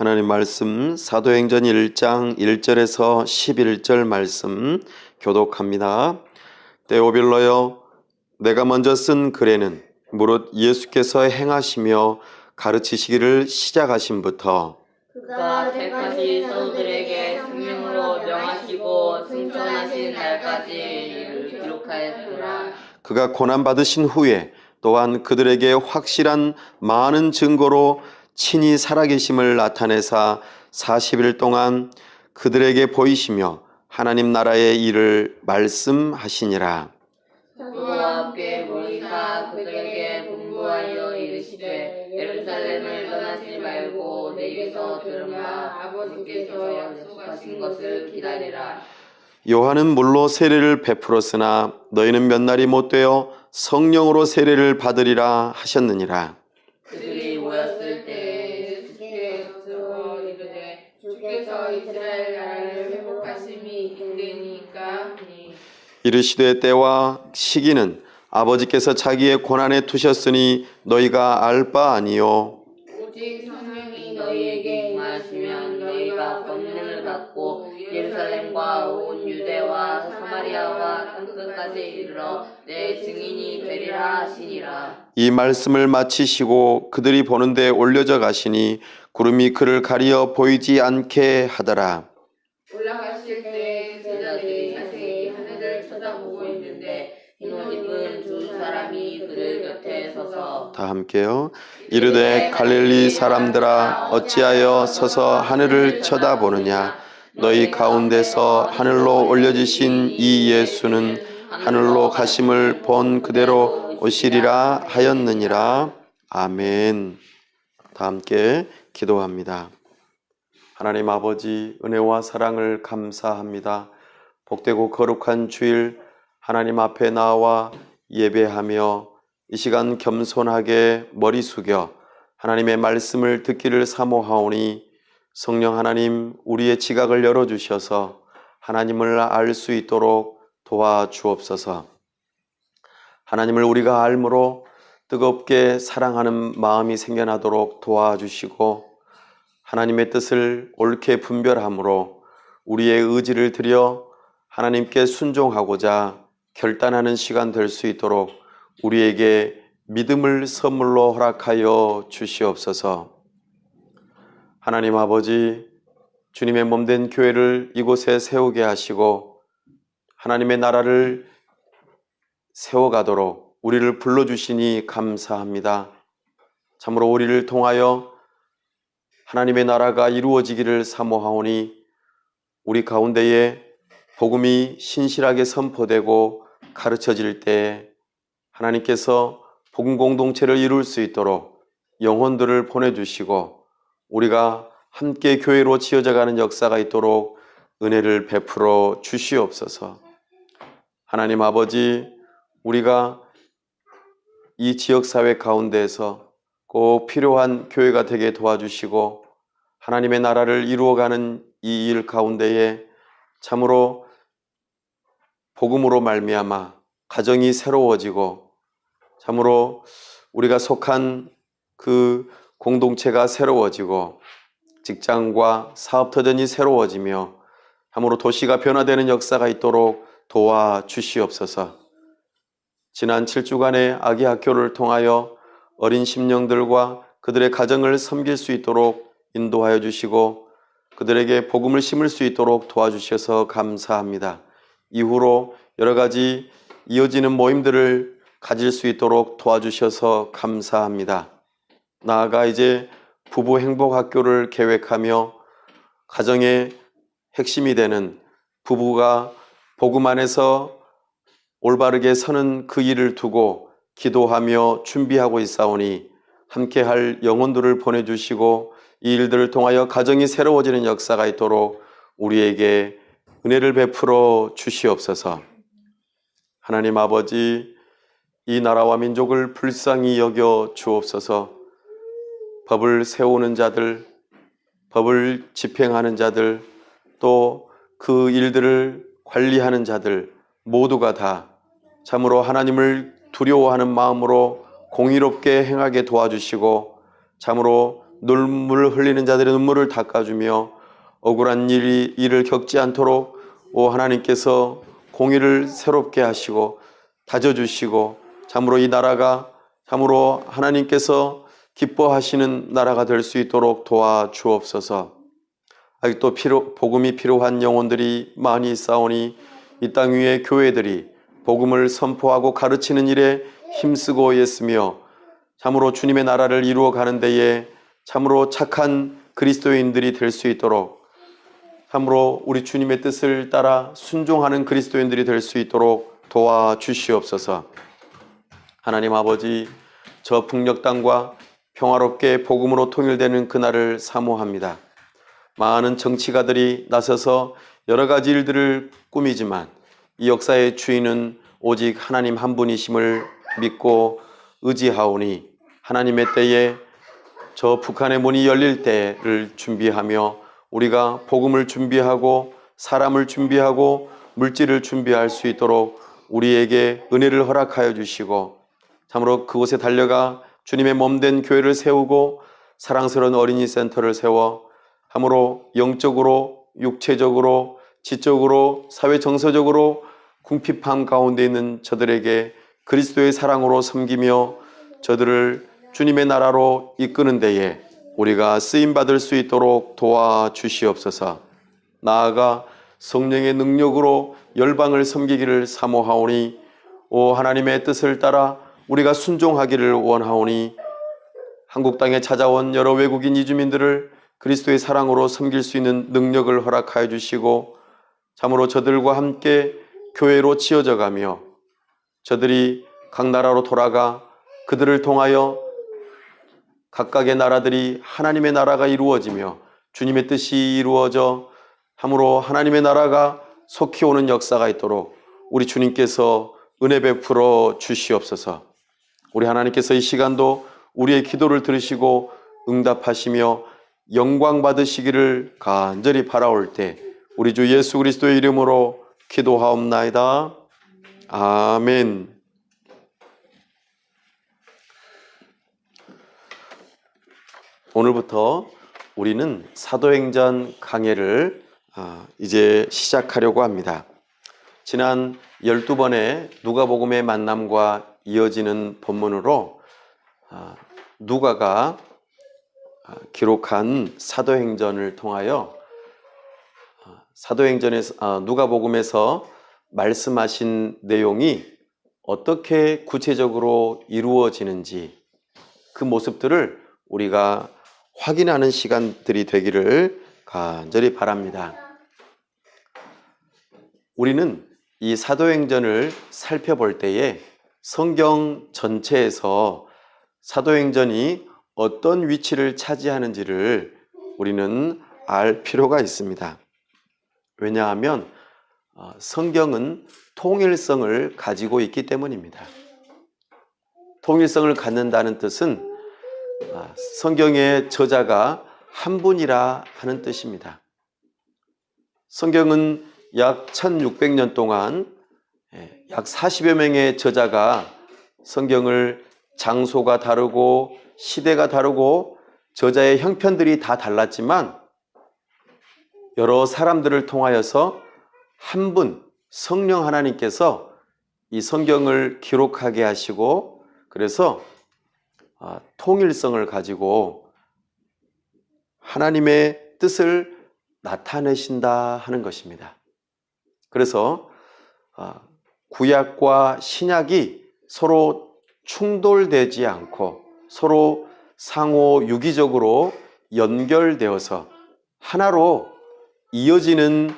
하나님 말씀 사도행전 1장 1절에서 11절 말씀 교독합니다. 데오빌로여, 내가 먼저 쓴 글에는 무릇 예수께서 행하시며 가르치시기를 시작하심부터 그가 때까지 성도들에게 성령으로 명하시고 승천하신 날까지 이를 기록하였노라. 그가 고난받으신 후에 또한 그들에게 확실한 많은 증거로 친히 살아계심을 나타내사 40일 동안 그들에게 보이시며 하나님 나라의 일을 말씀하시니라. 사도와 함께 모이사 그들에게 분부하여 이르시되 예루살렘을 떠나지 말고 내게서 들은 바 아버지께서 약속하신 것을 기다리라. 요한은 물로 세례를 베풀었으나 너희는 몇 날이 못 되어 성령으로 세례를 받으리라 하셨느니라. 그들이 모였을 때 예수께서 이르되 주께서 이스라엘 나라를 회복하심이 이르니까 이르시되 때와 시기는 아버지께서 자기의 고난에 두셨으니 너희가 알 바 아니요. 오직 성령이 너희에게 임하시면 너희가 권능을 받고 예루살렘과 온 유대와 사마리아와 땅끝까지 이르러 내 증인이 되리라 하시니라. 이 말씀을 마치시고 그들이 보는데 올려져 가시니 구름이 그를 가리어 보이지 않게 하더라. 올라가실 때 제자들이 자세히 하늘을 쳐다보고 있는데 흰옷 입은 두 사람이 그들 곁에 서서 다 함께요. 이르되 갈릴리 사람들아 어찌하여 서서 하늘을 쳐다보느냐. 너희 가운데서 하늘로 올려지신 이 예수는 하늘로 가심을 본 그대로 오시리라 하였느니라. 아멘. 다 함께 기도합니다. 하나님 아버지, 은혜와 사랑을 감사합니다. 복되고 거룩한 주일 하나님 앞에 나와 예배하며 이 시간 겸손하게 머리 숙여 하나님의 말씀을 듣기를 사모하오니 성령 하나님, 우리의 지각을 열어주셔서 하나님을 알 수 있도록 도와주옵소서. 하나님을 우리가 알므로 뜨겁게 사랑하는 마음이 생겨나도록 도와주시고 하나님의 뜻을 옳게 분별함으로 우리의 의지를 들여 하나님께 순종하고자 결단하는 시간 될 수 있도록 우리에게 믿음을 선물로 허락하여 주시옵소서. 하나님 아버지, 주님의 몸된 교회를 이곳에 세우게 하시고 하나님의 나라를 세워가도록 우리를 불러주시니 감사합니다. 참으로 우리를 통하여 하나님의 나라가 이루어지기를 사모하오니 우리 가운데에 복음이 신실하게 선포되고 가르쳐질 때 하나님께서 복음 공동체를 이룰 수 있도록 영혼들을 보내주시고 우리가 함께 교회로 지어져가는 역사가 있도록 은혜를 베풀어 주시옵소서. 하나님 아버지, 우리가 이 지역사회 가운데에서 꼭 필요한 교회가 되게 도와주시고 하나님의 나라를 이루어가는 이 일 가운데에 참으로 복음으로 말미암아 가정이 새로워지고 참으로 우리가 속한 그 공동체가 새로워지고 직장과 사업터전이 새로워지며 참으로 도시가 변화되는 역사가 있도록 도와주시옵소서. 지난 7주간의 아기 학교를 통하여 어린 심령들과 그들의 가정을 섬길 수 있도록 인도하여 주시고 그들에게 복음을 심을 수 있도록 도와주셔서 감사합니다. 이후로 여러 가지 이어지는 모임들을 가질 수 있도록 도와주셔서 감사합니다. 나아가 이제 부부 행복 학교를 계획하며 가정의 핵심이 되는 부부가 복음 안에서 올바르게 서는 그 일을 두고 기도하며 준비하고 있사오니 함께할 영혼들을 보내주시고 이 일들을 통하여 가정이 새로워지는 역사가 있도록 우리에게 은혜를 베풀어 주시옵소서. 하나님 아버지, 이 나라와 민족을 불쌍히 여겨 주옵소서. 법을 세우는 자들, 법을 집행하는 자들, 또 그 일들을 관리하는 자들 모두가 다 참으로 하나님을 두려워하는 마음으로 공의롭게 행하게 도와주시고 참으로 눈물 흘리는 자들의 눈물을 닦아주며 억울한 일을 겪지 않도록 오 하나님께서 공의를 새롭게 하시고 다져주시고 참으로 이 나라가 참으로 하나님께서 기뻐하시는 나라가 될 수 있도록 도와주옵소서. 아직도 복음이 필요한 영혼들이 많이 있사오니 이 땅 위에 교회들이 복음을 선포하고 가르치는 일에 힘쓰고 있으며 참으로 주님의 나라를 이루어 가는 데에 참으로 착한 그리스도인들이 될 수 있도록 참으로 우리 주님의 뜻을 따라 순종하는 그리스도인들이 될 수 있도록 도와주시옵소서. 하나님 아버지, 저 북녘 땅과 평화롭게 복음으로 통일되는 그날을 사모합니다. 많은 정치가들이 나서서 여러 가지 일들을 꾸미지만 이 역사의 주인은 오직 하나님 한 분이심을 믿고 의지하오니 하나님의 때에 저 북한의 문이 열릴 때를 준비하며 우리가 복음을 준비하고 사람을 준비하고 물질을 준비할 수 있도록 우리에게 은혜를 허락하여 주시고 참으로 그곳에 달려가 주님의 몸된 교회를 세우고 사랑스러운 어린이 센터를 세워 참으로 영적으로 육체적으로 지적으로 사회 정서적으로 궁핍함 가운데 있는 저들에게 그리스도의 사랑으로 섬기며 저들을 주님의 나라로 이끄는 데에 우리가 쓰임받을 수 있도록 도와주시옵소서. 나아가 성령의 능력으로 열방을 섬기기를 사모하오니 오 하나님의 뜻을 따라 우리가 순종하기를 원하오니 한국 땅에 찾아온 여러 외국인 이주민들을 그리스도의 사랑으로 섬길 수 있는 능력을 허락하여 주시고 참으로 저들과 함께 교회로 지어져 가며 저들이 각 나라로 돌아가 그들을 통하여 각각의 나라들이 하나님의 나라가 이루어지며 주님의 뜻이 이루어져 참으로 하나님의 나라가 속히 오는 역사가 있도록 우리 주님께서 은혜 베풀어 주시옵소서. 우리 하나님께서 이 시간도 우리의 기도를 들으시고 응답하시며 영광 받으시기를 간절히 바라올 때 우리 주 예수 그리스도의 이름으로 기도하옵나이다. 아멘. 오늘부터 우리는 사도행전 강해를 이제 시작하려고 합니다. 지난 12번의 누가복음의 만남과 이어지는 본문으로 누가가 기록한 사도행전을 통하여 사도행전에서 누가복음에서 말씀하신 내용이 어떻게 구체적으로 이루어지는지 그 모습들을 우리가 확인하는 시간들이 되기를 간절히 바랍니다. 우리는 이 사도행전을 살펴볼 때에 성경 전체에서 사도행전이 어떤 위치를 차지하는지를 우리는 알 필요가 있습니다. 왜냐하면 성경은 통일성을 가지고 있기 때문입니다. 통일성을 갖는다는 뜻은 성경의 저자가 한 분이라 하는 뜻입니다. 성경은 약 1600년 동안 약 40여 명의 저자가 성경을 장소가 다르고 시대가 다르고 저자의 형편들이 다 달랐지만 여러 사람들을 통하여서 한 분 성령 하나님께서 이 성경을 기록하게 하시고 그래서 통일성을 가지고 하나님의 뜻을 나타내신다 하는 것입니다. 그래서 구약과 신약이 서로 충돌되지 않고 서로 상호 유기적으로 연결되어서 하나로 이어지는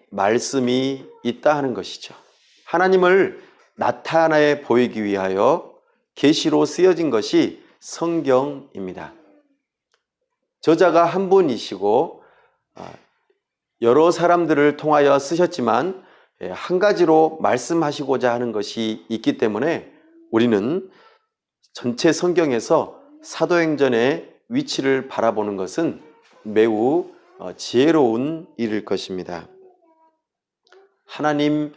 말씀이 있다 하는 것이죠. 하나님을 나타내 보이기 위하여 계시로 쓰여진 것이 성경입니다. 저자가 한 분이시고 여러 사람들을 통하여 쓰셨지만 한 가지로 말씀하시고자 하는 것이 있기 때문에 우리는 전체 성경에서 사도행전의 위치를 바라보는 것은 매우 지혜로운 일일 것입니다. 하나님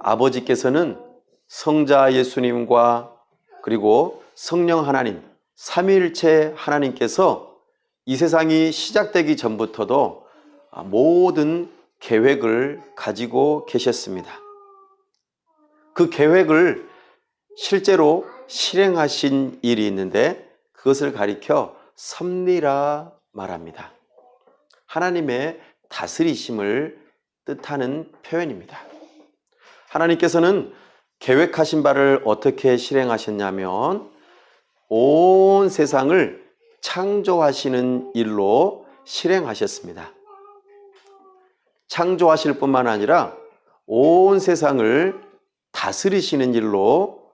아버지께서는 성자 예수님과 그리고 성령 하나님 삼위일체 하나님께서 이 세상이 시작되기 전부터도 모든 계획을 가지고 계셨습니다. 그 계획을 실제로 실행하신 일이 있는데 그것을 가리켜 섭리라 말합니다. 하나님의 다스리심을 뜻하는 표현입니다. 하나님께서는 계획하신 바를 어떻게 실행하셨냐면 온 세상을 창조하시는 일로 실행하셨습니다. 창조하실 뿐만 아니라 온 세상을 다스리시는 일로,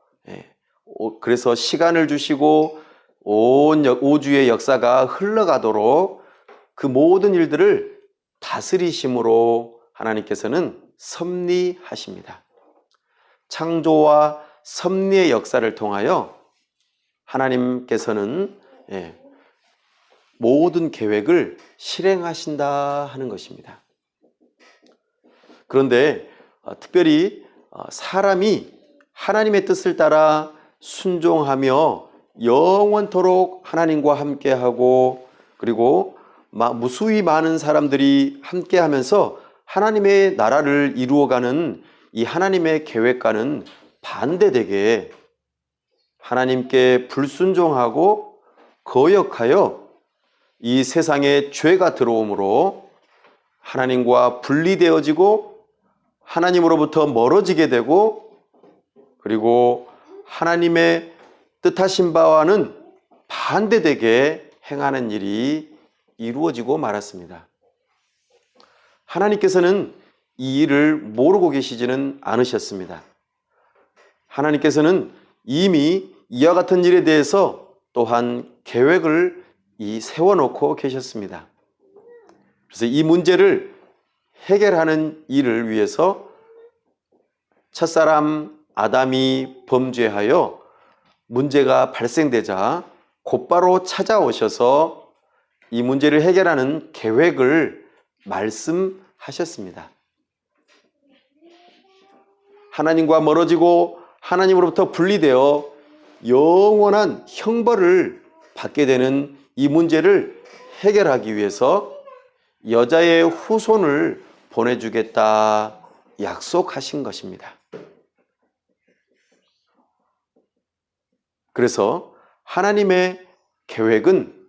그래서 시간을 주시고 온 우주의 역사가 흘러가도록 그 모든 일들을 다스리심으로 하나님께서는 섭리하십니다. 창조와 섭리의 역사를 통하여 하나님께서는 모든 계획을 실행하신다 하는 것입니다. 그런데 특별히 사람이 하나님의 뜻을 따라 순종하며 영원토록 하나님과 함께하고 그리고 무수히 많은 사람들이 함께하면서 하나님의 나라를 이루어가는 이 하나님의 계획과는 반대되게 하나님께 불순종하고 거역하여 이 세상에 죄가 들어오므로 하나님과 분리되어지고 하나님으로부터 멀어지게 되고 그리고 하나님의 뜻하신 바와는 반대되게 행하는 일이 이루어지고 말았습니다. 하나님께서는 이 일을 모르고 계시지는 않으셨습니다. 하나님께서는 이미 이와 같은 일에 대해서 또한 계획을 세워놓고 계셨습니다. 그래서 이 문제를 해결하는 일을 위해서 첫사람 아담이 범죄하여 문제가 발생되자 곧바로 찾아오셔서 이 문제를 해결하는 계획을 말씀하셨습니다. 하나님과 멀어지고 하나님으로부터 분리되어 영원한 형벌을 받게 되는 이 문제를 해결하기 위해서 여자의 후손을 보내주겠다 약속하신 것입니다. 그래서 하나님의 계획은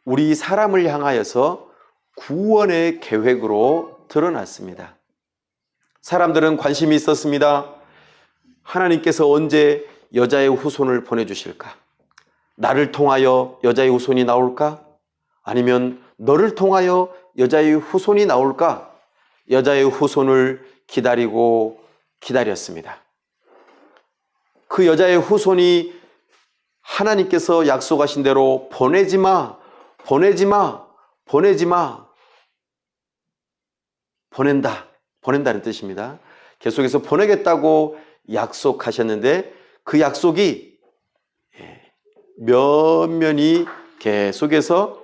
우리 사람을 향하여서 구원의 계획으로 드러났습니다. 사람들은 관심이 있었습니다. 하나님께서 언제 여자의 후손을 보내주실까? 나를 통하여 여자의 후손이 나올까? 아니면 너를 통하여 여자의 후손이 나올까? 여자의 후손을 기다리고 기다렸습니다. 그 여자의 후손이 하나님께서 약속하신 대로 보내지 마, 보내지 마, 보내지 마. 보낸다는 뜻입니다. 계속해서 보내겠다고 약속하셨는데 그 약속이 면면이 계속해서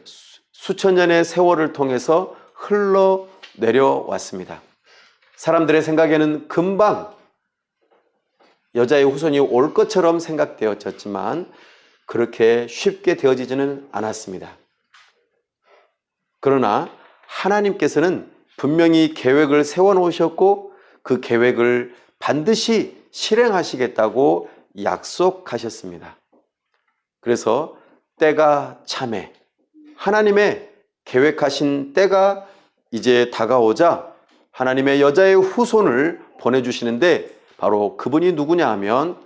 수천 년의 세월을 통해서 흘러내려왔습니다. 사람들의 생각에는 금방 여자의 후손이 올 것처럼 생각되어졌지만 그렇게 쉽게 되어지지는 않았습니다. 그러나 하나님께서는 분명히 계획을 세워놓으셨고 그 계획을 반드시 실행하시겠다고 약속하셨습니다. 그래서 때가 참에 하나님의 계획하신 때가 이제 다가오자 하나님의 여자의 후손을 보내주시는데 바로 그분이 누구냐 하면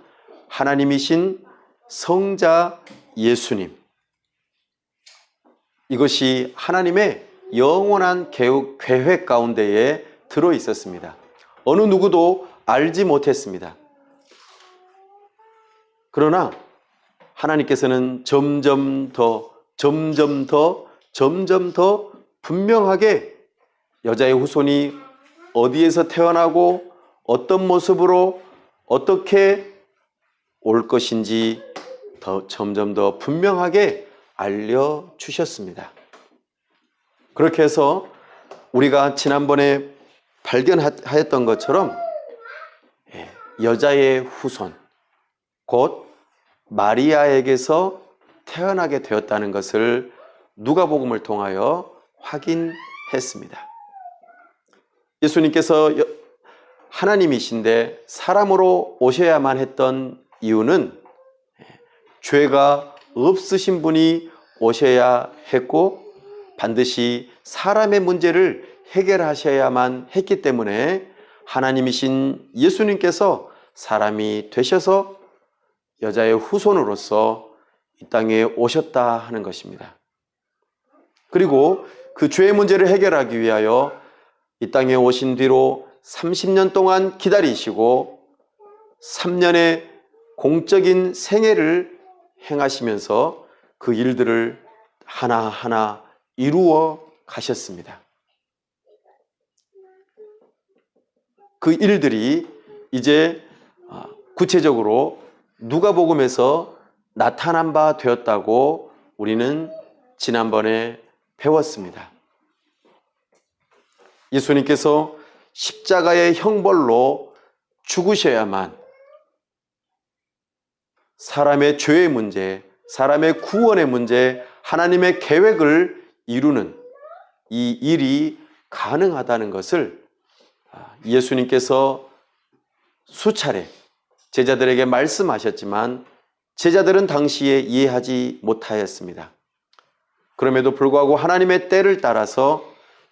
하나님이신 성자 예수님. 이것이 하나님의 영원한 계획 가운데에 들어 있었습니다. 어느 누구도 알지 못했습니다. 그러나 하나님께서는 점점 더 분명하게 여자의 후손이 어디에서 태어나고 어떤 모습으로 어떻게 올 것인지 점점 더 분명하게 알려주셨습니다. 그렇게 해서 우리가 지난번에 발견하였던 것처럼 여자의 후손, 곧 마리아에게서 태어나게 되었다는 것을 누가복음을 통하여 확인했습니다. 예수님께서 하나님이신데 사람으로 오셔야만 했던 이유는 죄가 없으신 분이 오셔야 했고 반드시 사람의 문제를 해결하셔야만 했기 때문에 하나님이신 예수님께서 사람이 되셔서 여자의 후손으로서 이 땅에 오셨다 하는 것입니다. 그리고 그 죄의 문제를 해결하기 위하여 이 땅에 오신 뒤로 30년 동안 기다리시고 3년의 공적인 생애를 행하시면서 그 일들을 하나하나 이루어 가셨습니다. 그 일들이 이제 구체적으로 누가복음에서 나타난 바 되었다고 우리는 지난번에 배웠습니다. 예수님께서 십자가의 형벌로 죽으셔야만 사람의 죄의 문제, 사람의 구원의 문제, 하나님의 계획을 이루는 이 일이 가능하다는 것을 예수님께서 수차례 제자들에게 말씀하셨지만 제자들은 당시에 이해하지 못하였습니다. 그럼에도 불구하고 하나님의 때를 따라서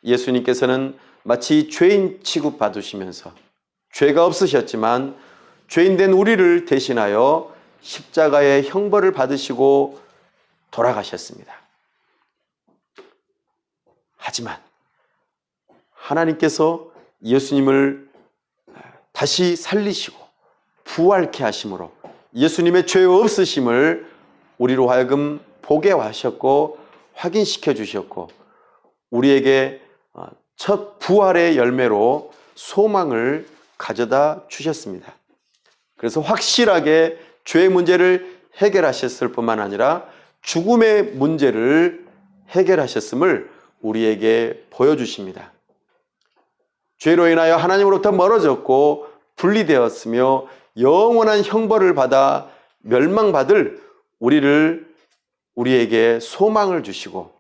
예수님께서는 마치 죄인 취급받으시면서 죄가 없으셨지만 죄인된 우리를 대신하여 십자가의 형벌을 받으시고 돌아가셨습니다. 하지만 하나님께서 예수님을 다시 살리시고 부활케 하심으로 예수님의 죄 없으심을 우리로 하여금 보게 하셨고 확인시켜 주셨고 우리에게 첫 부활의 열매로 소망을 가져다 주셨습니다. 그래서 확실하게 죄의 문제를 해결하셨을 뿐만 아니라 죽음의 문제를 해결하셨음을 우리에게 보여주십니다. 죄로 인하여 하나님으로부터 멀어졌고 분리되었으며 영원한 형벌을 받아 멸망받을 우리에게 소망을 주시고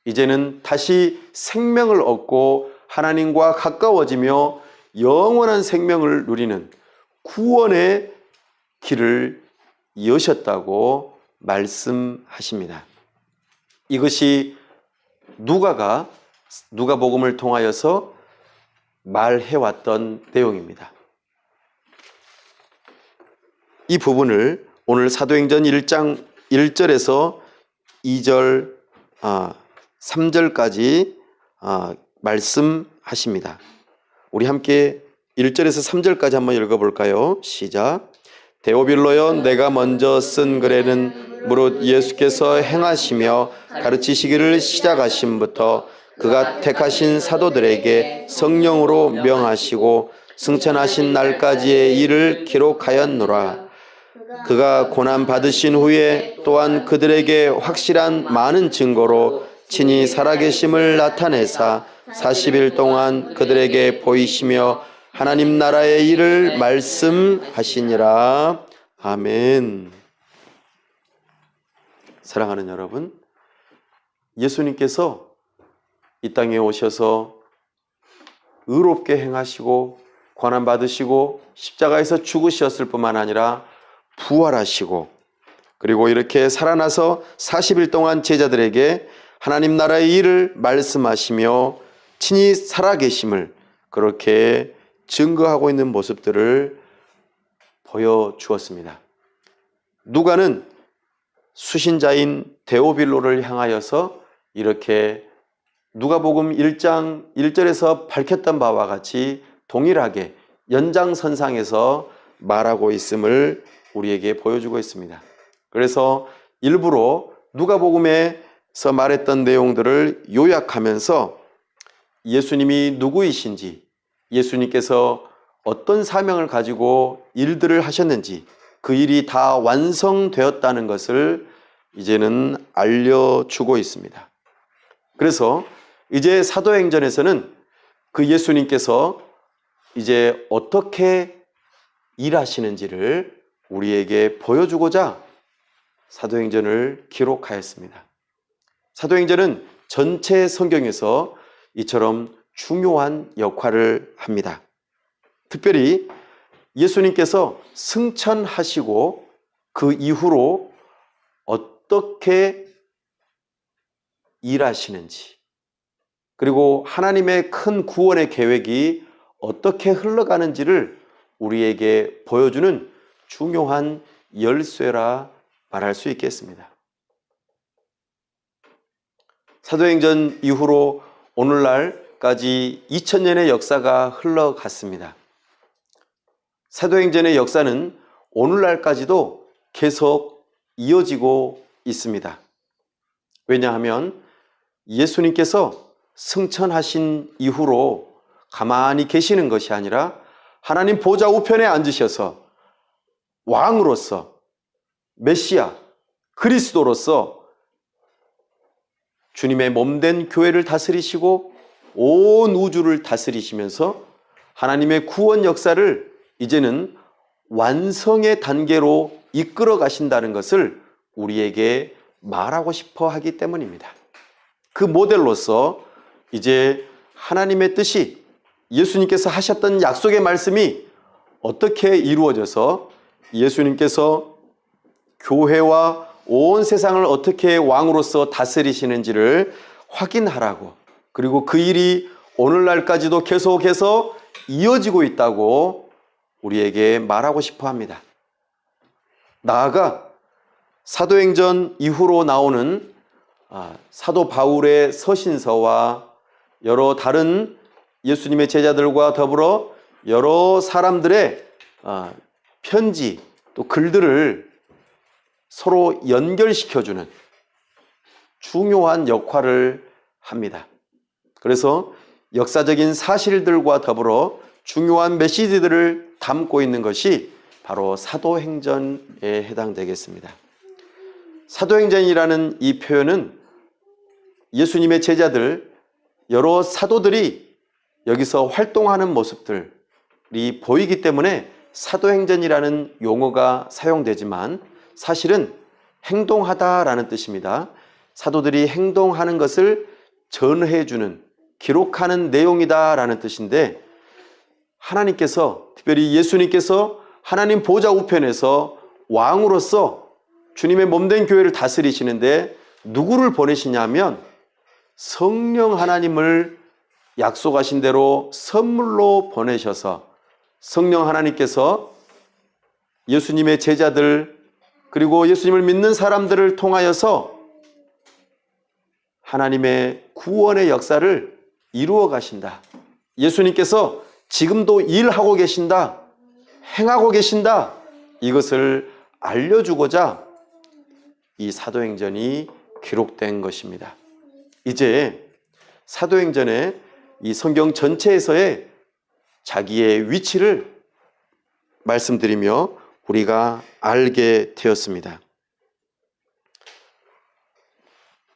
이제는 다시 생명을 얻고 하나님과 가까워지며 영원한 생명을 누리는 구원의 길을 여셨다고 말씀하십니다. 이것이 누가복음을 통하여서 말해왔던 내용입니다. 이 부분을 오늘 사도행전 1장 1절에서 2절, 3절까지 말씀하십니다. 우리 함께 1절에서 3절까지 한번 읽어볼까요? 시작. 데오빌로여, 내가 먼저 쓴 글에는 무릇 예수께서 행하시며 가르치시기를 시작하심부터 그가 택하신 사도들에게 성령으로 명하시고 승천하신 날까지의 일을 기록하였노라. 그가 고난 받으신 후에 또한 그들에게 확실한 많은 증거로 친히 살아계심을 나타내사 40일 동안 그들에게 보이시며 하나님 나라의 일을 말씀하시니라. 아멘. 사랑하는 여러분, 예수님께서 이 땅에 오셔서 의롭게 행하시고 고난 받으시고 십자가에서 죽으셨을 뿐만 아니라 부활하시고 그리고 이렇게 살아나서 40일 동안 제자들에게 하나님 나라의 일을 말씀하시며 친히 살아계심을 그렇게 증거하고 있는 모습들을 보여주었습니다. 누가는 수신자인 데오빌로를 향하여서 이렇게 누가복음 1장 1절에서 밝혔던 바와 같이 동일하게 연장선상에서 말하고 있음을 우리에게 보여주고 있습니다. 그래서 일부러 누가복음에서 말했던 내용들을 요약하면서 예수님이 누구이신지, 예수님께서 어떤 사명을 가지고 일들을 하셨는지 그 일이 다 완성되었다는 것을 이제는 알려주고 있습니다. 그래서 이제 사도행전에서는 그 예수님께서 이제 어떻게 일하시는지를 우리에게 보여주고자 사도행전을 기록하였습니다. 사도행전은 전체 성경에서 이처럼 중요한 역할을 합니다. 특별히 예수님께서 승천하시고 그 이후로 어떻게 일하시는지, 그리고 하나님의 큰 구원의 계획이 어떻게 흘러가는지를 우리에게 보여주는 중요한 열쇠라 말할 수 있겠습니다. 사도행전 이후로 오늘날까지 2000년의 역사가 흘러갔습니다. 사도행전의 역사는 오늘날까지도 계속 이어지고 있습니다. 왜냐하면 예수님께서 승천하신 이후로 가만히 계시는 것이 아니라 하나님 보좌 우편에 앉으셔서 왕으로서, 메시아, 그리스도로서 주님의 몸된 교회를 다스리시고 온 우주를 다스리시면서 하나님의 구원 역사를 이제는 완성의 단계로 이끌어 가신다는 것을 우리에게 말하고 싶어 하기 때문입니다. 그 모델로서 이제 하나님의 뜻이, 예수님께서 하셨던 약속의 말씀이 어떻게 이루어져서 예수님께서 교회와 온 세상을 어떻게 왕으로서 다스리시는지를 확인하라고, 그리고 그 일이 오늘날까지도 계속해서 이어지고 있다고 우리에게 말하고 싶어 합니다. 나아가 사도행전 이후로 나오는 사도 바울의 서신서와 여러 다른 예수님의 제자들과 더불어 여러 사람들의 편지, 또 글들을 서로 연결시켜주는 중요한 역할을 합니다. 그래서 역사적인 사실들과 더불어 중요한 메시지들을 담고 있는 것이 바로 사도행전에 해당되겠습니다. 사도행전이라는 이 표현은 예수님의 제자들, 여러 사도들이 여기서 활동하는 모습들이 보이기 때문에 사도행전이라는 용어가 사용되지만 사실은 행동하다라는 뜻입니다. 사도들이 행동하는 것을 전해주는, 기록하는 내용이다라는 뜻인데, 하나님께서, 특별히 예수님께서 하나님 보좌 우편에서 왕으로서 주님의 몸된 교회를 다스리시는데 누구를 보내시냐면 성령 하나님을 약속하신 대로 선물로 보내셔서 성령 하나님께서 예수님의 제자들, 그리고 예수님을 믿는 사람들을 통하여서 하나님의 구원의 역사를 이루어 가신다. 예수님께서 지금도 일하고 계신다, 행하고 계신다, 이것을 알려주고자 이 사도행전이 기록된 것입니다. 이제 사도행전의 이 성경 전체에서의 자기의 위치를 말씀드리며 우리가 알게 되었습니다.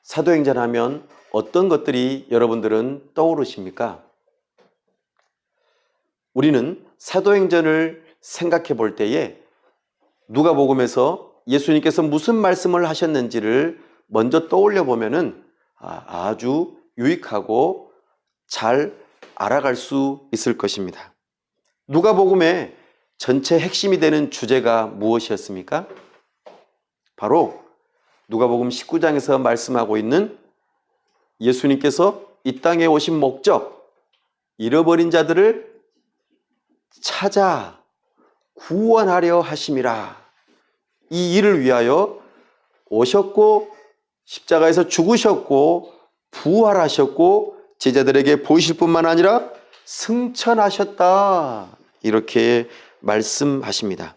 사도행전 하면 어떤 것들이 여러분들은 떠오르십니까? 우리는 사도행전을 생각해 볼 때에 누가복음에서 예수님께서 무슨 말씀을 하셨는지를 먼저 떠올려 보면은 아주 유익하고 잘 알아갈 수 있을 것입니다. 누가복음의 전체 핵심이 되는 주제가 무엇이었습니까? 바로 누가복음 19장에서 말씀하고 있는 예수님께서 이 땅에 오신 목적, 잃어버린 자들을 찾아 구원하려 하심이라. 이 일을 위하여 오셨고 십자가에서 죽으셨고 부활하셨고 제자들에게 보이실 뿐만 아니라 승천하셨다, 이렇게 말씀하십니다.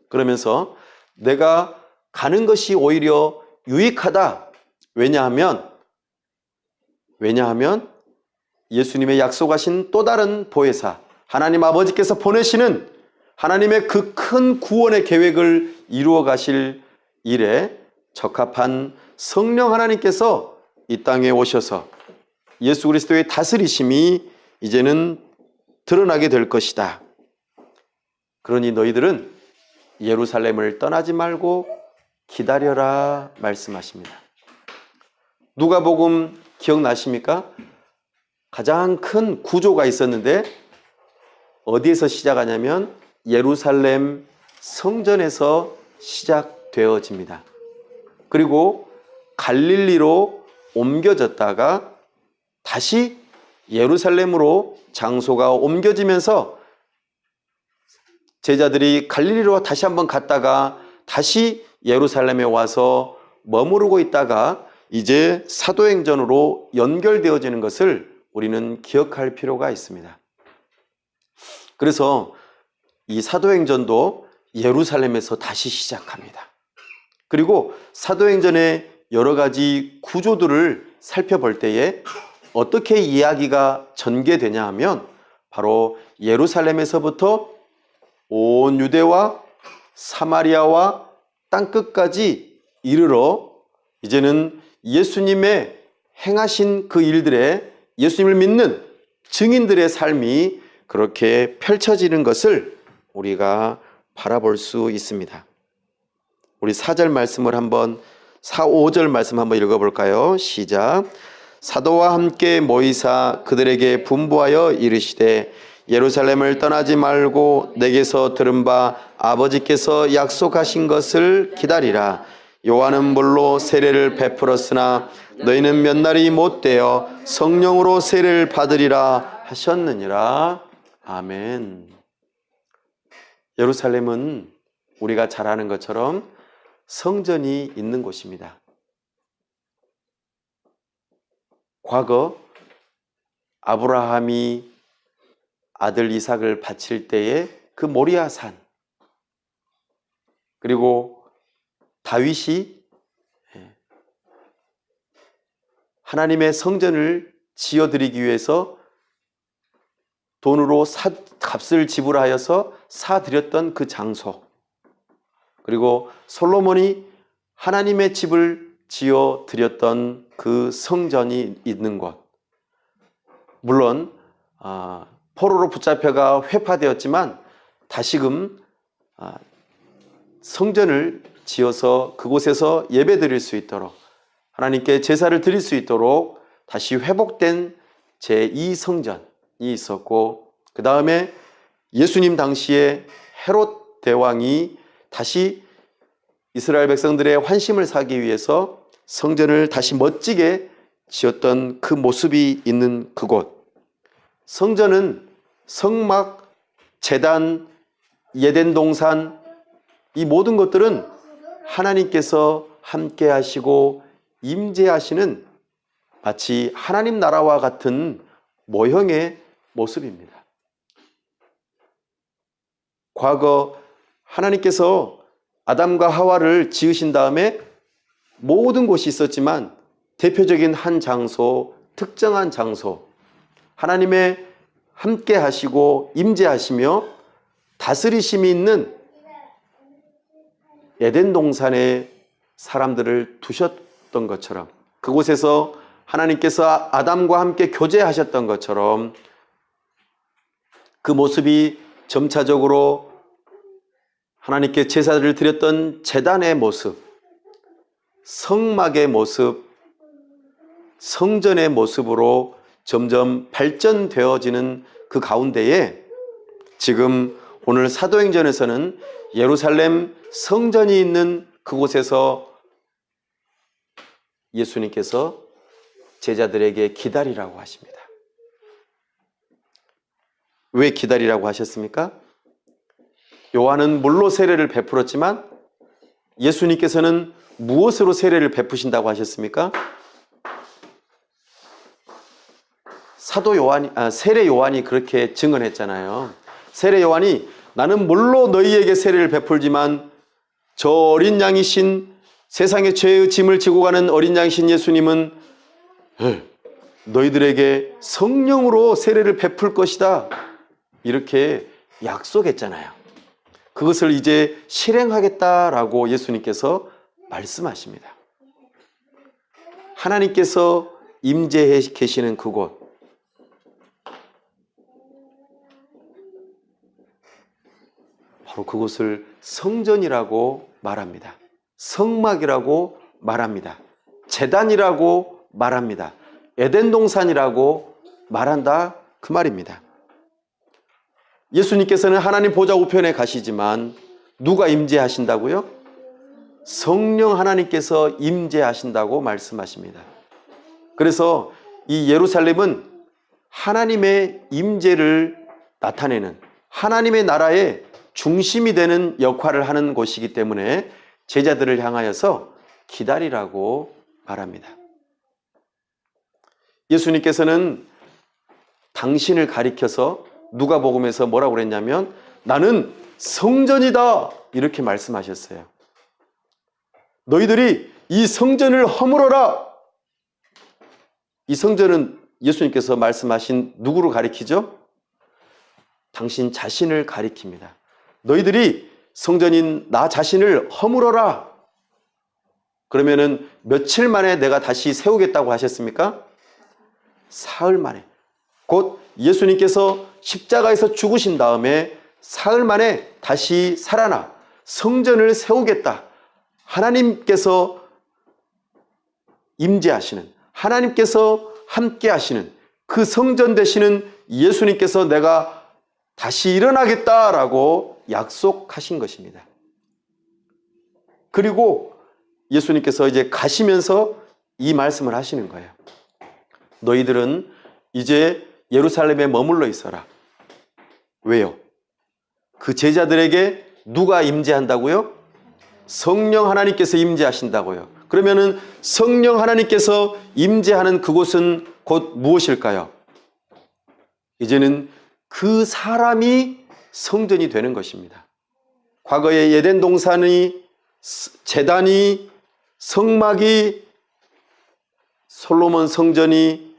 그러면서 내가 가는 것이 오히려 유익하다. 왜냐하면 예수님의 약속하신 또 다른 보혜사, 하나님 아버지께서 보내시는 하나님의 그 큰 구원의 계획을 이루어 가실 일에 적합한 성령 하나님께서 이 땅에 오셔서 예수 그리스도의 다스리심이 이제는 드러나게 될 것이다. 그러니 너희들은 예루살렘을 떠나지 말고 기다려라 말씀하십니다. 누가복음 기억나십니까? 가장 큰 구조가 있었는데 어디에서 시작하냐면 예루살렘 성전에서 시작되어집니다. 그리고 갈릴리로 옮겨졌다가 다시 예루살렘으로 장소가 옮겨지면서 제자들이 갈릴리로 다시 한번 갔다가 다시 예루살렘에 와서 머무르고 있다가 이제 사도행전으로 연결되어지는 것을 우리는 기억할 필요가 있습니다. 그래서 이 사도행전도 예루살렘에서 다시 시작합니다. 그리고 사도행전의 여러 가지 구조들을 살펴볼 때에 어떻게 이야기가 전개되냐 하면 바로 예루살렘에서부터 온 유대와 사마리아와 땅끝까지 이르러 이제는 예수님의 행하신 그 일들에 예수님을 믿는 증인들의 삶이 그렇게 펼쳐지는 것을 우리가 바라볼 수 있습니다. 우리 4절 말씀을 한번 5절 말씀 한번 읽어볼까요? 시작. 사도와 함께 모이사 그들에게 분부하여 이르시되 예루살렘을 떠나지 말고 내게서 들은 바 아버지께서 약속하신 것을 기다리라. 요한은 물로 세례를 베풀었으나 너희는 몇 날이 못 되어 성령으로 세례를 받으리라 하셨느니라. 아멘. 예루살렘은 우리가 잘 아는 것처럼 성전이 있는 곳입니다. 과거 아브라함이 아들 이삭을 바칠 때에 그 모리아 산, 그리고 다윗이 하나님의 성전을 지어드리기 위해서 돈으로 값을 지불하여서 사드렸던 그 장소, 그리고 솔로몬이 하나님의 집을 지어드렸던 그 성전이 있는 곳. 물론 포로로 붙잡혀가 회파되었지만 다시금 성전을 지어서 그곳에서 예배드릴 수 있도록 하나님께 제사를 드릴 수 있도록 다시 회복된 제2성전이 있었고, 그 다음에 예수님 당시에 헤롯 대왕이 다시 이스라엘 백성들의 환심을 사기 위해서 성전을 다시 멋지게 지었던 그 모습이 있는 그곳. 성전은 성막, 제단, 예덴 동산, 이 모든 것들은 하나님께서 함께 하시고 임재하시는 마치 하나님 나라와 같은 모형의 모습입니다. 과거 하나님께서 아담과 하와를 지으신 다음에 모든 곳이 있었지만 대표적인 한 장소, 특정한 장소, 하나님의 함께 하시고 임재하시며 다스리심이 있는 에덴 동산에 사람들을 두셨던 것처럼, 그곳에서 하나님께서 아담과 함께 교제하셨던 것처럼 그 모습이 점차적으로 하나님께 제사를 드렸던 제단의 모습, 성막의 모습, 성전의 모습으로 점점 발전되어지는 그 가운데에 지금 오늘 사도행전에서는 예루살렘 성전이 있는 그곳에서 예수님께서 제자들에게 기다리라고 하십니다. 왜 기다리라고 하셨습니까? 요한은 물로 세례를 베풀었지만 예수님께서는 무엇으로 세례를 베푸신다고 하셨습니까? 세례 요한이 그렇게 증언했잖아요. 세례 요한이 나는 물로 너희에게 세례를 베풀지만 저 어린 양이신 세상의 죄의 짐을 지고 가는 어린 양이신 예수님은 너희들에게 성령으로 세례를 베풀 것이다. 이렇게 약속했잖아요. 그것을 이제 실행하겠다라고 예수님께서 말씀하십니다. 하나님께서 임재해 계시는 그곳, 바로 그곳을 성전이라고 말합니다. 성막이라고 말합니다. 제단이라고 말합니다. 에덴 동산이라고 말한다 그 말입니다. 예수님께서는 하나님 보좌 우편에 가시지만 누가 임재하신다고요? 성령 하나님께서 임재하신다고 말씀하십니다. 그래서 이 예루살렘은 하나님의 임재를 나타내는 하나님의 나라의 중심이 되는 역할을 하는 곳이기 때문에 제자들을 향하여서 기다리라고 말합니다. 예수님께서는 당신을 가리켜서 누가복음에서 뭐라고 그랬냐면 나는 성전이다 이렇게 말씀하셨어요. 너희들이 이 성전을 허물어라. 이 성전은 예수님께서 말씀하신 누구를 가리키죠? 당신 자신을 가리킵니다. 너희들이 성전인 나 자신을 허물어라. 그러면은 며칠 만에 내가 다시 세우겠다고 하셨습니까? 사흘 만에. 곧 예수님께서 십자가에서 죽으신 다음에 사흘 만에 다시 살아나 성전을 세우겠다. 하나님께서 임재하시는, 하나님께서 함께 하시는 그 성전 되시는 예수님께서 내가 다시 일어나겠다라고 약속하신 것입니다. 그리고 예수님께서 이제 가시면서 이 말씀을 하시는 거예요. 너희들은 이제 예루살렘에 머물러 있어라. 왜요? 그 제자들에게 누가 임재한다고요? 성령 하나님께서 임재하신다고요. 그러면은 성령 하나님께서 임재하는 그곳은 곧 무엇일까요? 이제는 그 사람이 성전이 되는 것입니다. 과거에 에덴 동산이, 제단이, 성막이, 솔로몬 성전이,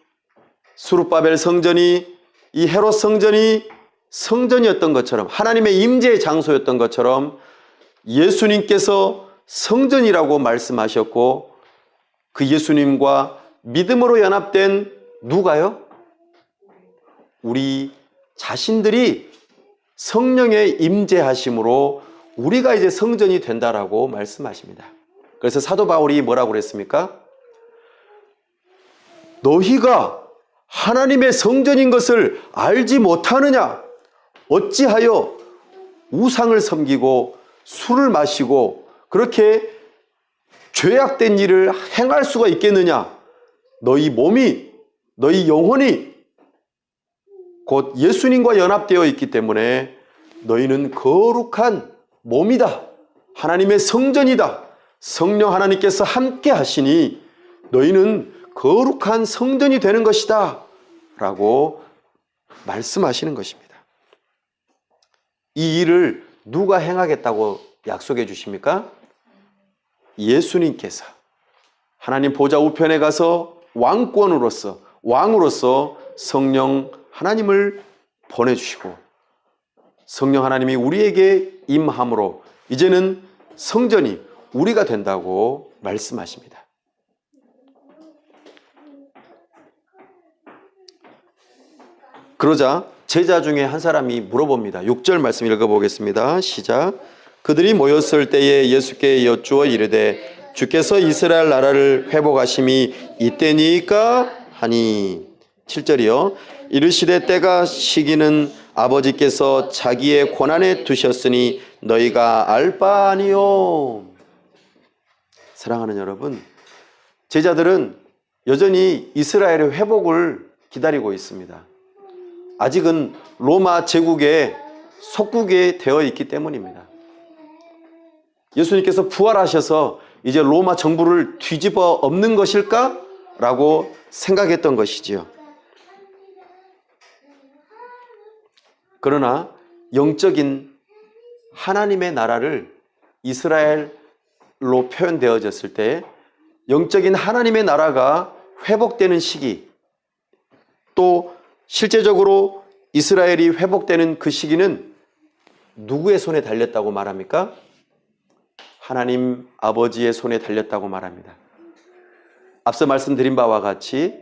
수룹바벨 성전이, 이 헤롯 성전이 성전이었던 것처럼 하나님의 임재의 장소였던 것처럼 예수님께서 성전이라고 말씀하셨고 그 예수님과 믿음으로 연합된 누가요? 우리 자신들이 성령의 임재하심으로 우리가 이제 성전이 된다라고 말씀하십니다. 그래서 사도 바울이 뭐라고 그랬습니까? 너희가 하나님의 성전인 것을 알지 못하느냐? 어찌하여 우상을 섬기고 술을 마시고 그렇게 죄악된 일을 행할 수가 있겠느냐? 너희 몸이, 너희 영혼이 곧 예수님과 연합되어 있기 때문에 너희는 거룩한 몸이다. 하나님의 성전이다. 성령 하나님께서 함께 하시니 너희는 거룩한 성전이 되는 것이다 라고 말씀하시는 것입니다. 이 일을 누가 행하겠다고 약속해 주십니까? 예수님께서 하나님 보좌 우편에 가서 왕권으로서 왕으로서 성령 하나님을 보내주시고 성령 하나님이 우리에게 임함으로 이제는 성전이 우리가 된다고 말씀하십니다. 그러자 제자 중에 한 사람이 물어봅니다. 6절 말씀 읽어보겠습니다. 시작. 그들이 모였을 때에 예수께 여쭈어 이르되 주께서 이스라엘 나라를 회복하심이 이때니까 하니. 7절이요. 이르시되 때가 시기는 아버지께서 자기의 권한에 두셨으니 너희가 알 바 아니요. 사랑하는 여러분, 제자들은 여전히 이스라엘의 회복을 기다리고 있습니다. 아직은 로마 제국의 속국에 되어 있기 때문입니다. 예수님께서 부활하셔서 이제 로마 정부를 뒤집어 엎는 것일까? 라고 생각했던 것이지요. 그러나 영적인 하나님의 나라를 이스라엘로 표현되어졌을 때 영적인 하나님의 나라가 회복되는 시기, 또 실제적으로 이스라엘이 회복되는 그 시기는 누구의 손에 달렸다고 말합니까? 하나님 아버지의 손에 달렸다고 말합니다. 앞서 말씀드린 바와 같이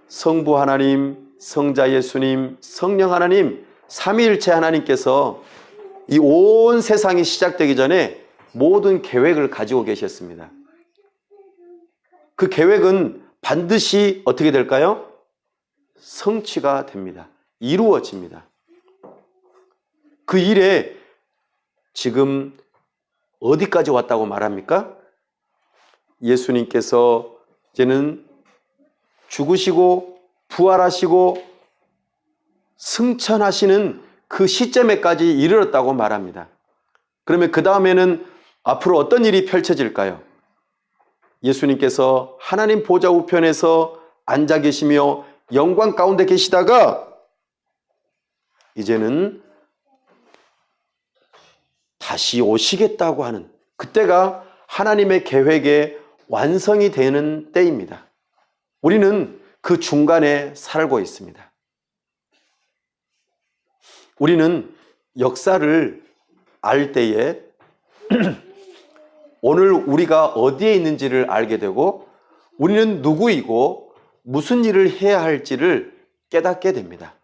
성부 하나님, 성자 예수님, 성령 하나님, 삼위일체 하나님께서 이 온 세상이 시작되기 전에 모든 계획을 가지고 계셨습니다. 그 계획은 반드시 어떻게 될까요? 성취가 됩니다. 이루어집니다. 그 일에 지금 어디까지 왔다고 말합니까? 예수님께서 이제는 죽으시고 부활하시고 승천하시는 그 시점에까지 이르렀다고 말합니다. 그러면 그 다음에는 앞으로 어떤 일이 펼쳐질까요? 예수님께서 하나님 보좌 우편에서 앉아 계시며 영광 가운데 계시다가 이제는 다시 오시겠다고 하는 그때가 하나님의 계획의 완성이 되는 때입니다. 우리는 그 중간에 살고 있습니다. 우리는 역사를 알 때에 오늘 우리가 어디에 있는지를 알게 되고 우리는 누구이고 무슨 일을 해야 할지를 깨닫게 됩니다.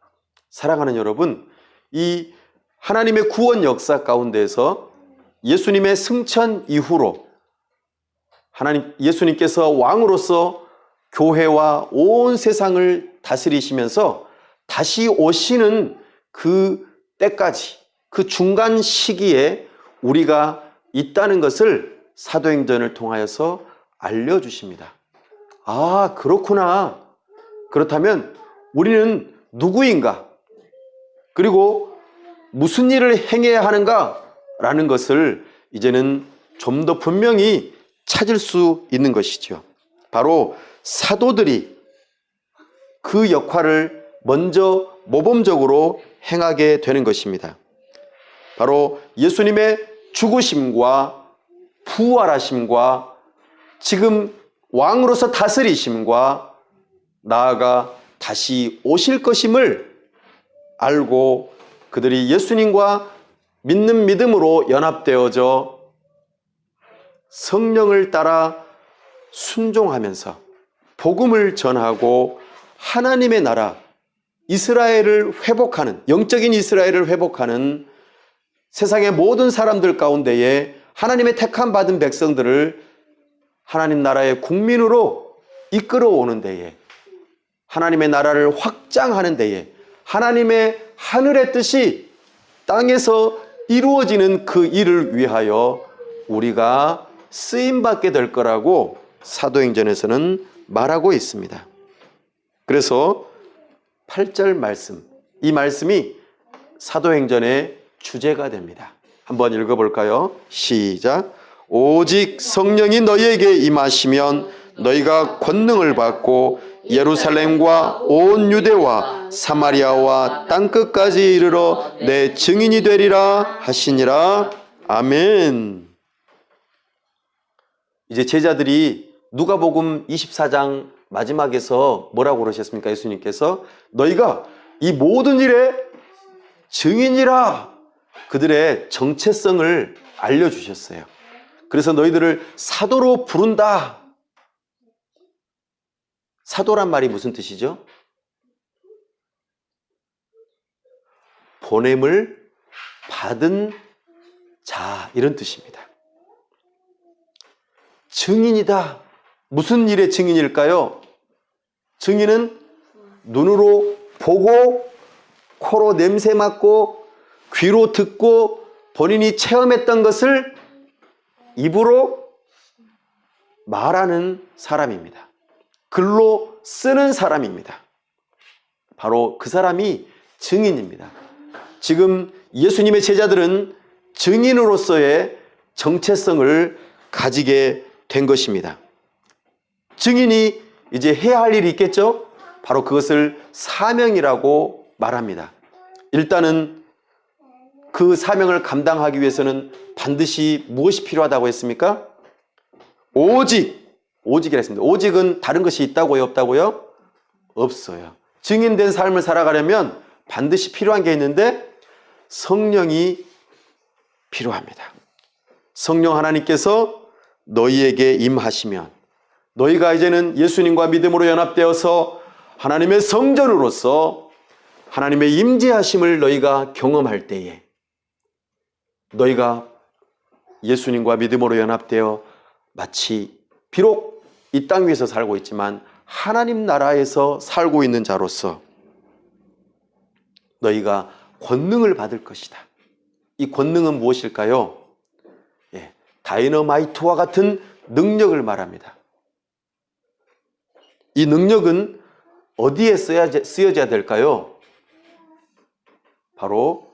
사랑하는 여러분, 이 하나님의 구원 역사 가운데서 예수님의 승천 이후로 예수님께서 왕으로서 교회와 온 세상을 다스리시면서 다시 오시는 그 때까지, 그 중간 시기에 우리가 있다는 것을 사도행전을 통하여서 알려주십니다. 아, 그렇구나. 그렇다면 우리는 누구인가? 그리고 무슨 일을 행해야 하는가라는 것을 이제는 좀 더 분명히 찾을 수 있는 것이죠. 바로 사도들이 그 역할을 먼저 모범적으로 행하게 되는 것입니다. 바로 예수님의 죽으심과 부활하심과 지금 왕으로서 다스리심과 나아가 다시 오실 것임을 알고 그들이 예수님과 믿는 믿음으로 연합되어져 성령을 따라 순종하면서 복음을 전하고 하나님의 나라 이스라엘을 회복하는, 영적인 이스라엘을 회복하는 세상의 모든 사람들 가운데에 하나님의 택함 받은 백성들을 하나님 나라의 국민으로 이끌어오는 데에, 하나님의 나라를 확장하는 데에 하나님의 하늘의 뜻이 땅에서 이루어지는 그 일을 위하여 우리가 쓰임받게 될 거라고 사도행전에서는 말하고 있습니다. 그래서 8절 말씀, 이 말씀이 사도행전의 주제가 됩니다. 한번 읽어볼까요? 시작. 오직 성령이 너희에게 임하시면 너희가 권능을 받고 예루살렘과 온 유대와 사마리아와 땅끝까지 이르러 내 증인이 되리라 하시니라. 아멘. 이제 제자들이 누가복음 24장 마지막에서 뭐라고 그러셨습니까? 예수님께서 너희가 이 모든 일의 증인이라 그들의 정체성을 알려주셨어요. 그래서 너희들을 사도로 부른다. 사도란 말이 무슨 뜻이죠? 보냄을 받은 자, 이런 뜻입니다. 증인이다. 무슨 일의 증인일까요? 증인은 눈으로 보고 코로 냄새 맡고 귀로 듣고 본인이 체험했던 것을 입으로 말하는 사람입니다. 글로 쓰는 사람입니다. 바로 그 사람이 증인입니다. 지금 예수님의 제자들은 증인으로서의 정체성을 가지게 된 것입니다. 증인이 이제 해야 할 일이 있겠죠? 바로 그것을 사명이라고 말합니다. 일단은 그 사명을 감당하기 위해서는 반드시 무엇이 필요하다고 했습니까? 오직이라 했습니다. 오직은 다른 것이 있다고요? 없다고요? 없어요. 증인된 삶을 살아가려면 반드시 필요한 게 있는데 성령이 필요합니다. 성령 하나님께서 너희에게 임하시면 너희가 이제는 예수님과 믿음으로 연합되어서 하나님의 성전으로서 하나님의 임재하심을 너희가 경험할 때에 너희가 예수님과 믿음으로 연합되어 마치 비록 이 땅 위에서 살고 있지만 하나님 나라에서 살고 있는 자로서 너희가 권능을 받을 것이다. 이 권능은 무엇일까요? 다이너마이트와 같은 능력을 말합니다. 이 능력은 어디에 쓰여져야 될까요? 바로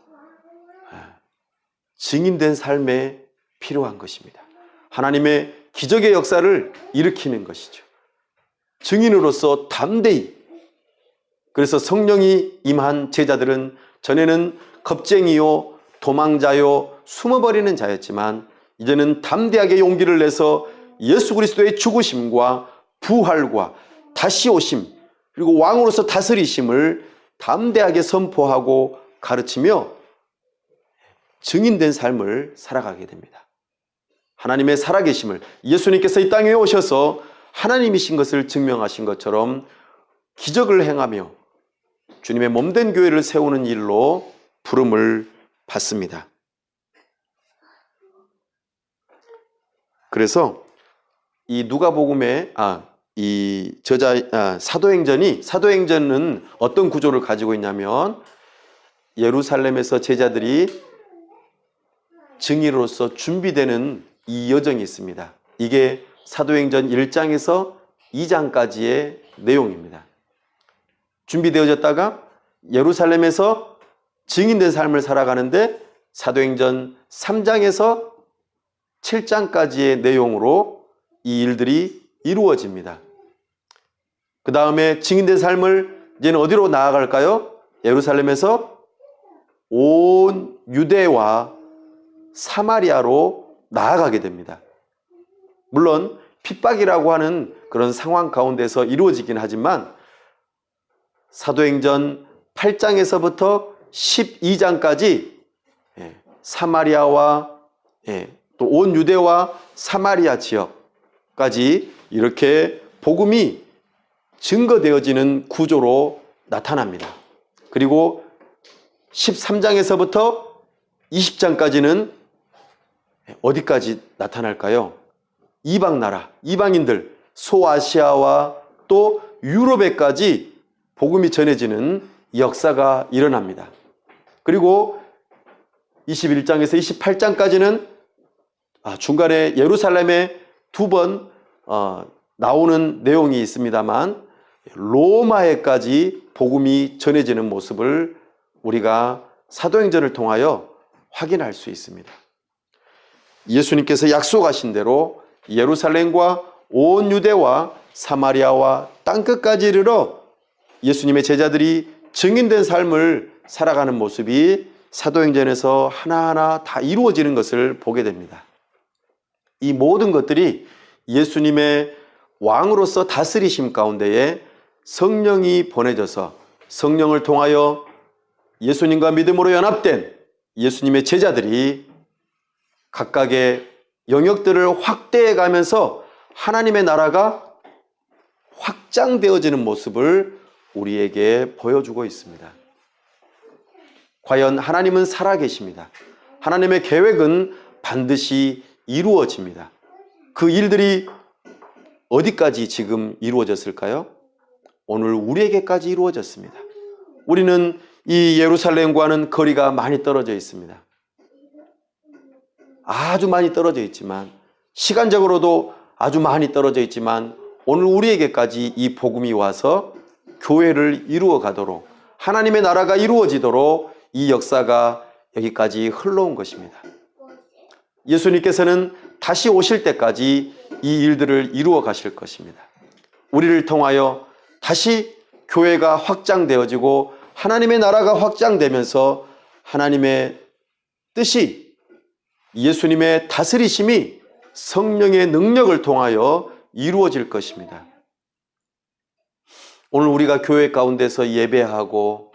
증인된 삶에 필요한 것입니다. 하나님의 기적의 역사를 일으키는 것이죠. 증인으로서 담대히. 그래서 성령이 임한 제자들은 전에는 겁쟁이요, 도망자요, 숨어버리는 자였지만 이제는 담대하게 용기를 내서 예수 그리스도의 죽으심과 부활과 다시 오심, 그리고 왕으로서 다스리심을 담대하게 선포하고 가르치며 증인된 삶을 살아가게 됩니다. 하나님의 살아계심을, 예수님께서 이 땅에 오셔서 하나님이신 것을 증명하신 것처럼 기적을 행하며 주님의 몸된 교회를 세우는 일로 부름을 받습니다. 그래서 이 누가복음의 사도행전은 어떤 구조를 가지고 있냐면 예루살렘에서 제자들이 증인으로서 준비되는 이 여정이 있습니다. 이게 사도행전 1장에서 2장까지의 내용입니다. 준비되어졌다가 예루살렘에서 증인된 삶을 살아가는데 사도행전 3장에서 7장까지의 내용으로 이 일들이 이루어집니다. 그 다음에 증인된 삶을 이제는 어디로 나아갈까요? 예루살렘에서 온 유대와 사마리아로 나아가게 됩니다. 물론 핍박이라고 하는 그런 상황 가운데서 이루어지긴 하지만 사도행전 8장에서부터 12장까지 사마리아와 또 온 유대와 사마리아 지역까지 이렇게 복음이 증거되어지는 구조로 나타납니다. 그리고 13장에서부터 20장까지는 어디까지 나타날까요? 이방 나라, 이방인들, 소아시아와 또 유럽에까지 복음이 전해지는 역사가 일어납니다. 그리고 21장에서 28장까지는 중간에 예루살렘에 두 번 나오는 내용이 있습니다만 로마에까지 복음이 전해지는 모습을 우리가 사도행전을 통하여 확인할 수 있습니다. 예수님께서 약속하신 대로 예루살렘과 온 유대와 사마리아와 땅끝까지 이르러 예수님의 제자들이 증인된 삶을 살아가는 모습이 사도행전에서 하나하나 다 이루어지는 것을 보게 됩니다. 이 모든 것들이 예수님의 왕으로서 다스리심 가운데에 성령이 보내져서 성령을 통하여 예수님과 믿음으로 연합된 예수님의 제자들이 각각의 영역들을 확대해 가면서 하나님의 나라가 확장되어지는 모습을 우리에게 보여주고 있습니다. 과연 하나님은 살아계십니다. 하나님의 계획은 반드시 이루어집니다. 그 일들이 어디까지 지금 이루어졌을까요? 오늘 우리에게까지 이루어졌습니다. 우리는 이 예루살렘과는 거리가 많이 떨어져 있습니다. 아주 많이 떨어져 있지만, 시간적으로도 아주 많이 떨어져 있지만 오늘 우리에게까지 이 복음이 와서 교회를 이루어 가도록, 하나님의 나라가 이루어지도록 이 역사가 여기까지 흘러온 것입니다. 예수님께서는 다시 오실 때까지 이 일들을 이루어 가실 것입니다. 우리를 통하여 다시 교회가 확장되어지고 하나님의 나라가 확장되면서 하나님의 뜻이, 예수님의 다스리심이 성령의 능력을 통하여 이루어질 것입니다. 오늘 우리가 교회 가운데서 예배하고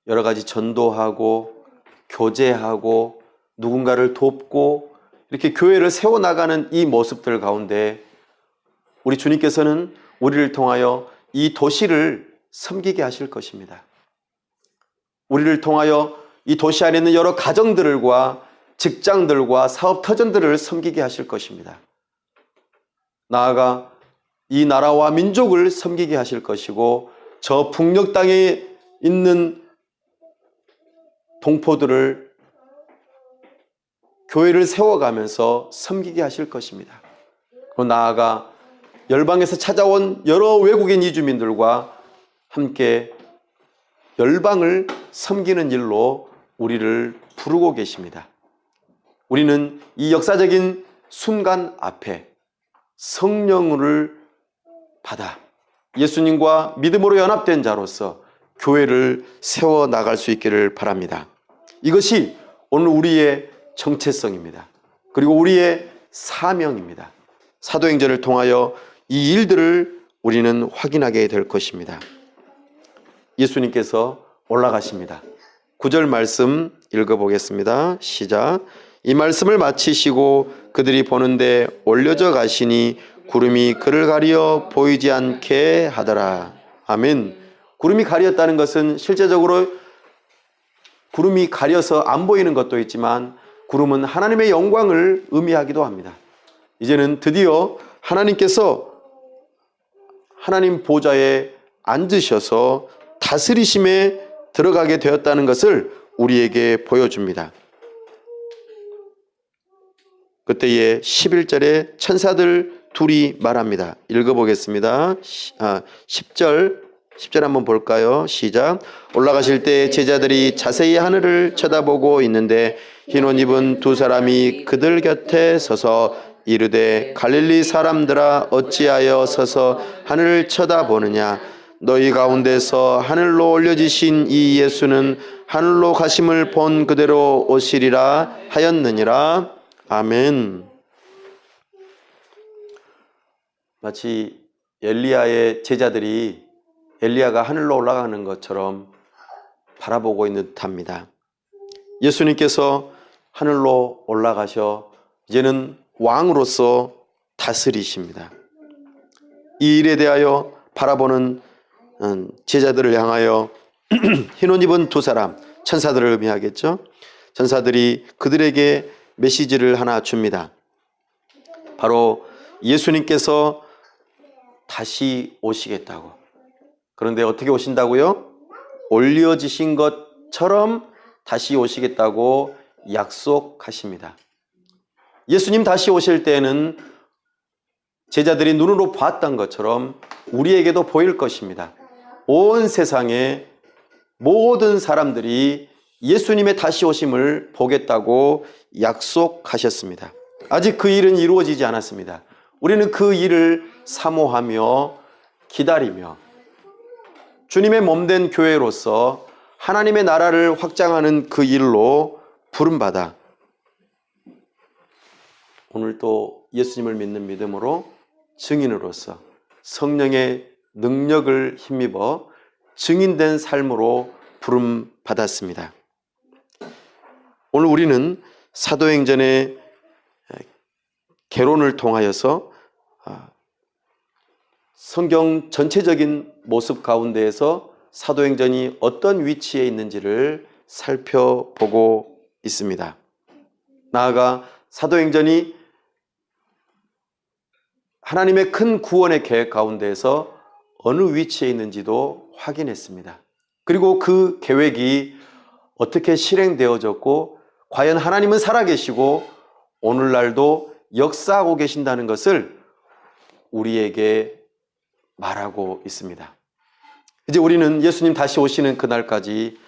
여러 가지 전도하고 교제하고 누군가를 돕고 이렇게 교회를 세워나가는 이 모습들 가운데 우리 주님께서는 우리를 통하여 이 도시를 섬기게 하실 것입니다. 우리를 통하여 이 도시 안에 있는 여러 가정들과 직장들과 사업터전들을 섬기게 하실 것입니다. 나아가 이 나라와 민족을 섬기게 하실 것이고 저 북녘 땅에 있는 동포들을 교회를 세워가면서 섬기게 하실 것입니다. 그리고 나아가 열방에서 찾아온 여러 외국인 이주민들과 함께 열방을 섬기는 일로 우리를 부르고 계십니다. 우리는 이 역사적인 순간 앞에 성령을 받아 예수님과 믿음으로 연합된 자로서 교회를 세워나갈 수 있기를 바랍니다. 이것이 오늘 우리의 정체성입니다. 그리고 우리의 사명입니다. 사도행전을 통하여 이 일들을 우리는 확인하게 될 것입니다. 예수님께서 올라가십니다. 9절 말씀 읽어보겠습니다. 시작. 이 말씀을 마치시고 그들이 보는데 올려져 가시니 구름이 그를 가리어 보이지 않게 하더라. 아멘. 구름이 가렸다는 것은 실제적으로 구름이 가려서 안 보이는 것도 있지만 구름은 하나님의 영광을 의미하기도 합니다. 이제는 드디어 하나님께서 하나님 보좌에 앉으셔서 다스리심에 들어가게 되었다는 것을 우리에게 보여줍니다. 그때에 11절에 천사들 둘이 말합니다. 읽어보겠습니다. 10절 한번 볼까요? 시작. 올라가실 때 제자들이 자세히 하늘을 쳐다보고 있는데 흰 옷 입은 두 사람이 그들 곁에 서서 이르되 갈릴리 사람들아 어찌하여 서서 하늘을 쳐다보느냐. 너희 가운데서 하늘로 올려지신 이 예수는 하늘로 가심을 본 그대로 오시리라 하였느니라. 아멘. 마치 엘리야의 제자들이 엘리야가 하늘로 올라가는 것처럼 바라보고 있는 듯합니다. 예수님께서 하늘로 올라가셔 이제는 왕으로서 다스리십니다. 이 일에 대하여 바라보는 제자들을 향하여 흰 옷 입은 두 사람, 천사들을 의미하겠죠. 천사들이 그들에게 메시지를 하나 줍니다. 바로 예수님께서 다시 오시겠다고. 그런데 어떻게 오신다고요? 올려지신 것처럼 다시 오시겠다고 약속하십니다. 예수님 다시 오실 때에는 제자들이 눈으로 봤던 것처럼 우리에게도 보일 것입니다. 온 세상의 모든 사람들이 예수님의 다시 오심을 보겠다고 약속하셨습니다. 아직 그 일은 이루어지지 않았습니다. 우리는 그 일을 사모하며 기다리며 주님의 몸된 교회로서 하나님의 나라를 확장하는 그 일로 부름받아 오늘 또 예수님을 믿는 믿음으로 증인으로서 성령의 능력을 힘입어 증인된 삶으로 부름받았습니다. 오늘 우리는 사도행전의 개론을 통하여서 성경 전체적인 모습 가운데에서 사도행전이 어떤 위치에 있는지를 살펴보고 있습니다. 나아가 사도행전이 하나님의 큰 구원의 계획 가운데에서 어느 위치에 있는지도 확인했습니다. 그리고 그 계획이 어떻게 실행되어졌고 과연 하나님은 살아계시고 오늘날도 역사하고 계신다는 것을 우리에게 말하고 있습니다. 이제 우리는 예수님 다시 오시는 그날까지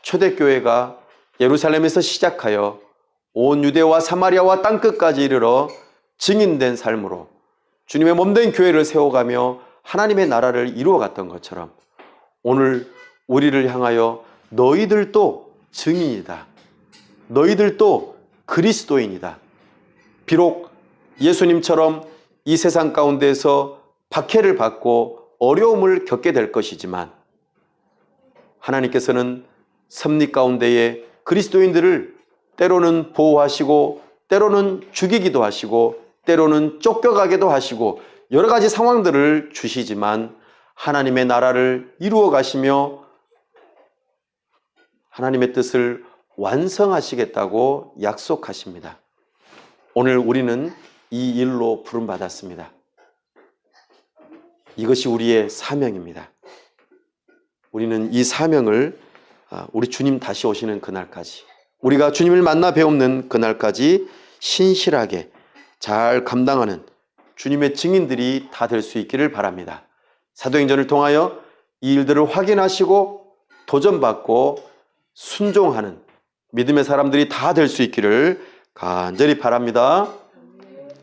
초대교회가 예루살렘에서 시작하여 온 유대와 사마리아와 땅끝까지 이르러 증인된 삶으로 주님의 몸된 교회를 세워가며 하나님의 나라를 이루어갔던 것처럼 오늘 우리를 향하여 너희들도 증인이다. 너희들도 그리스도인이다. 비록 예수님처럼 이 세상 가운데서 박해를 받고 어려움을 겪게 될 것이지만 하나님께서는 섭리 가운데에 그리스도인들을 때로는 보호하시고 때로는 죽이기도 하시고 때로는 쫓겨가기도 하시고 여러 가지 상황들을 주시지만 하나님의 나라를 이루어 가시며 하나님의 뜻을 완성하시겠다고 약속하십니다. 오늘 우리는 이 일로 부름받았습니다. 이것이 우리의 사명입니다. 우리는 이 사명을 우리 주님 다시 오시는 그날까지, 우리가 주님을 만나 배우는 그날까지 신실하게 잘 감당하는 주님의 증인들이 다 될 수 있기를 바랍니다. 사도행전을 통하여 이 일들을 확인하시고 도전받고 순종하는 믿음의 사람들이 다 될 수 있기를 간절히 바랍니다.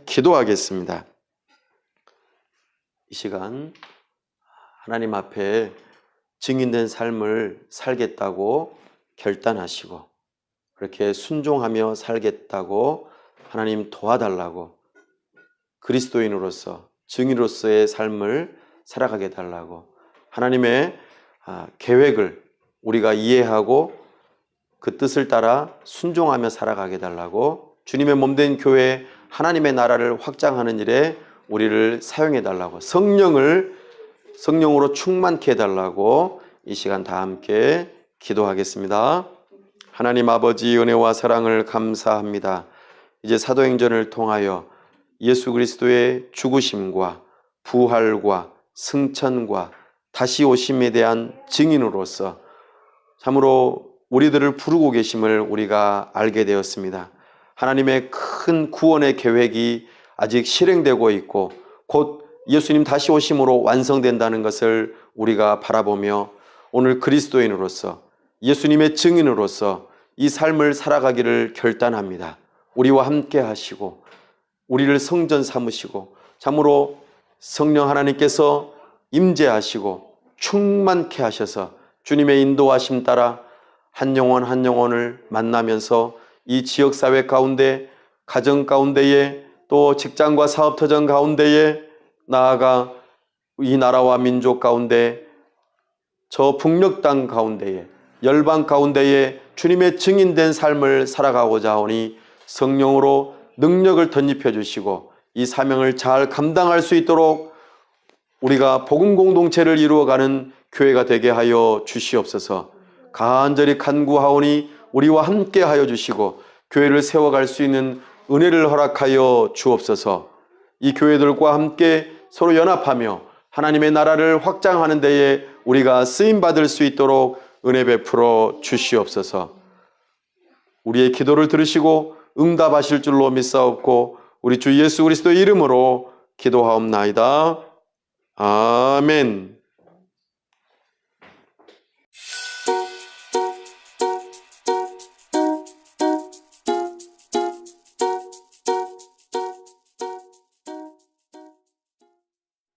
기도하겠습니다. 이 시간 하나님 앞에 증인된 삶을 살겠다고 결단하시고 그렇게 순종하며 살겠다고 하나님 도와달라고, 그리스도인으로서 증인으로서의 삶을 살아가게 달라고 하나님의 계획을 우리가 이해하고 그 뜻을 따라 순종하며 살아가게 달라고, 주님의 몸된 교회 하나님의 나라를 확장하는 일에 우리를 사용해 달라고, 성령으로 충만케 해달라고 이 시간 다 함께 기도하겠습니다. 하나님 아버지, 은혜와 사랑을 감사합니다. 이제 사도행전을 통하여 예수 그리스도의 죽으심과 부활과 승천과 다시 오심에 대한 증인으로서 참으로 우리들을 부르고 계심을 우리가 알게 되었습니다. 하나님의 큰 구원의 계획이 아직 실행되고 있고 곧 예수님 다시 오심으로 완성된다는 것을 우리가 바라보며 오늘 그리스도인으로서 예수님의 증인으로서 이 삶을 살아가기를 결단합니다. 우리와 함께 하시고 우리를 성전 삼으시고 참으로 성령 하나님께서 임재하시고 충만케 하셔서 주님의 인도하심 따라 한 영혼 한 영혼을 만나면서 이 지역사회 가운데, 가정 가운데에, 또 직장과 사업터전 가운데에, 나아가 이 나라와 민족 가운데, 저 북녘 땅 가운데에, 열방 가운데에 주님의 증인된 삶을 살아가고자 하오니 성령으로 능력을 덧입혀 주시고 이 사명을 잘 감당할 수 있도록 우리가 복음 공동체를 이루어가는 교회가 되게 하여 주시옵소서. 간절히 간구하오니 우리와 함께 하여 주시고 교회를 세워갈 수 있는 은혜를 허락하여 주옵소서. 이 교회들과 함께 서로 연합하며 하나님의 나라를 확장하는 데에 우리가 쓰임받을 수 있도록 은혜 베풀어 주시옵소서. 우리의 기도를 들으시고 응답하실 줄로 믿사옵고 우리 주 예수 그리스도의 이름으로 기도하옵나이다. 아멘.